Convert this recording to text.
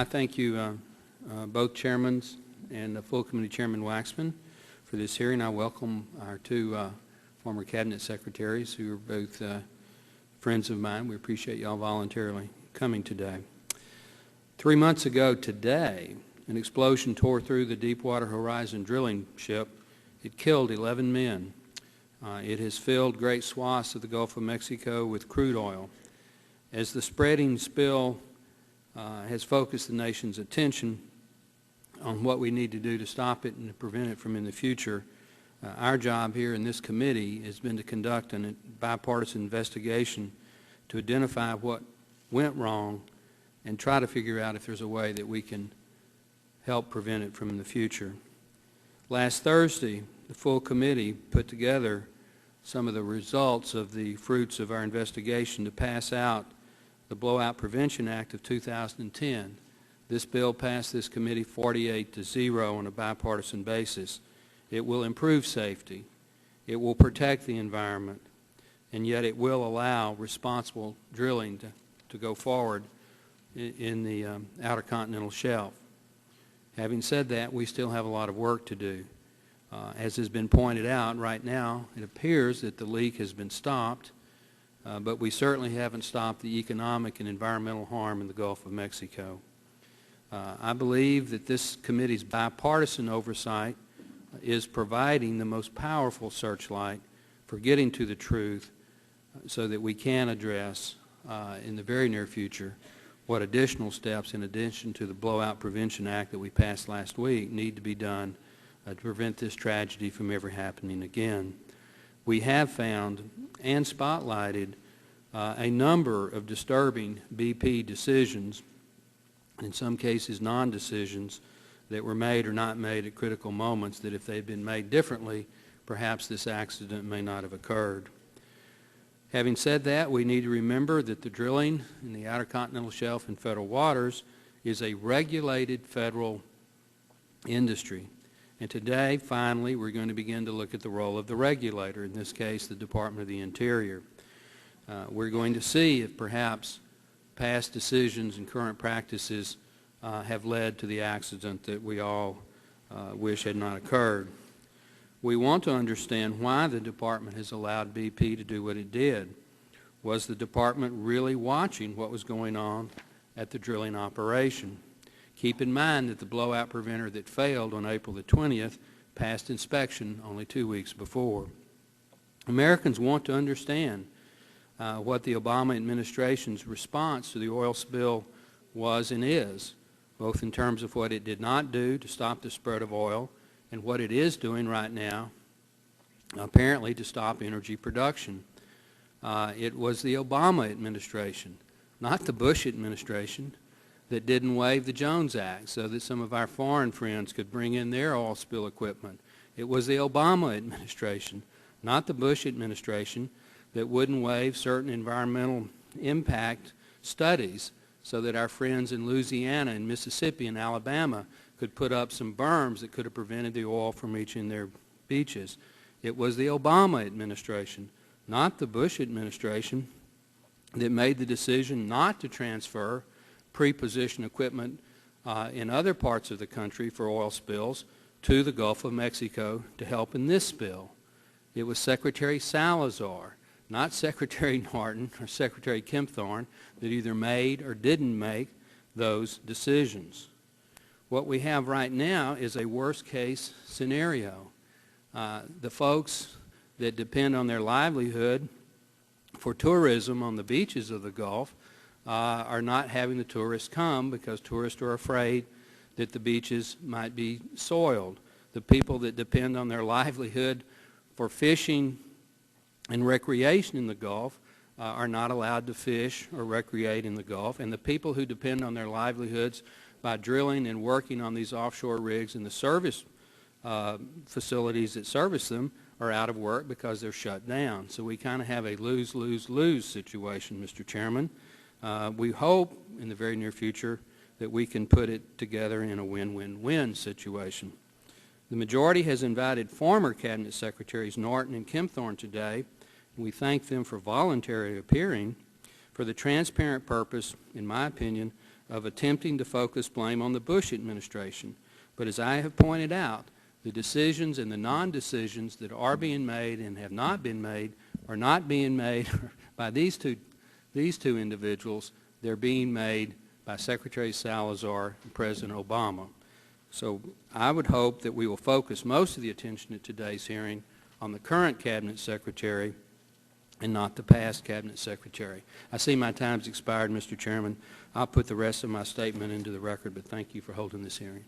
I thank you, both chairmen and the full committee chairman Waxman, for this hearing. I welcome our two former cabinet secretaries who are both friends of mine. We appreciate y'all voluntarily coming today. 3 months ago today, an explosion tore through the Deepwater Horizon drilling ship. It killed 11 men. It has filled great swaths of the Gulf of Mexico with crude oil. As the spreading spill has focused the nation's attention on what we need to do to stop it and to prevent it from in the future, our job here in this committee has been to conduct a bipartisan investigation to identify what went wrong and try to figure out if there's a way that we can help prevent it from in the future. Last Thursday, the full committee put together some of the results of the fruits of our investigation to pass out the Blowout Prevention Act of 2010. This bill passed this committee 48-0 on a bipartisan basis. It will improve safety, it will protect the environment, and yet it will allow responsible drilling to go forward in the Outer Continental Shelf. Having said that, we still have a lot of work to do. As has been pointed out, right now it appears that the leak has been stopped, but we certainly haven't stopped the economic and environmental harm in the Gulf of Mexico. I believe that this committee's bipartisan oversight is providing the most powerful searchlight for getting to the truth so that we can address in the very near future what additional steps, in addition to the Blowout Prevention Act that we passed last week, need to be done to prevent this tragedy from ever happening again. We have found and spotlighted a number of disturbing BP decisions, in some cases non-decisions, that were made or not made at critical moments that if they had been made differently, perhaps this accident may not have occurred. Having said that, we need to remember that the drilling in the Outer Continental Shelf and federal waters is a regulated federal industry. And today, finally, we're going to begin to look at the role of the regulator, in this case, the Department of the Interior. We're going to see if perhaps past decisions and current practices have led to the accident that we all wish had not occurred. We want to understand why the department has allowed BP to do what it did. Was the department really watching what was going on at the drilling operation? Keep in mind that the blowout preventer that failed on April the 20th passed inspection only 2 weeks before. Americans want to understand what the Obama administration's response to the oil spill was and is, both in terms of what it did not do to stop the spread of oil and what it is doing right now, apparently to stop energy production. It was the Obama administration, not the Bush administration, that didn't waive the Jones Act so that some of our foreign friends could bring in their oil spill equipment. It was the Obama administration, not the Bush administration, that wouldn't waive certain environmental impact studies so that our friends in Louisiana and Mississippi and Alabama could put up some berms that could have prevented the oil from reaching their beaches. It was the Obama administration, not the Bush administration, that made the decision not to transfer pre-position equipment in other parts of the country for oil spills to the Gulf of Mexico to help in this spill. It was Secretary Salazar, not Secretary Norton or Secretary Kempthorne, that either made or didn't make those decisions. What we have right now is a worst-case scenario. The folks that depend on their livelihood for tourism on the beaches of the Gulf are not having the tourists come because tourists are afraid that the beaches might be soiled. The people that depend on their livelihood for fishing and recreation in the Gulf are not allowed to fish or recreate in the Gulf, and the people who depend on their livelihoods by drilling and working on these offshore rigs and the service facilities that service them are out of work because they're shut down. So we kind of have a lose-lose-lose situation, Mr. Chairman. We hope in the very near future that we can put it together in a win-win-win situation. The majority has invited former Cabinet Secretaries Norton and Kempthorne today, and we thank them for voluntarily appearing for the transparent purpose, in my opinion, of attempting to focus blame on the Bush administration. But as I have pointed out, the decisions and the non-decisions that are being made and have not been made are not being made by these two individuals. They're being made by Secretary Salazar and President Obama. So I would hope that we will focus most of the attention at today's hearing on the current Cabinet Secretary and not the past Cabinet Secretary. I see my time's expired, Mr. Chairman. I'll put the rest of my statement into the record, but thank you for holding this hearing.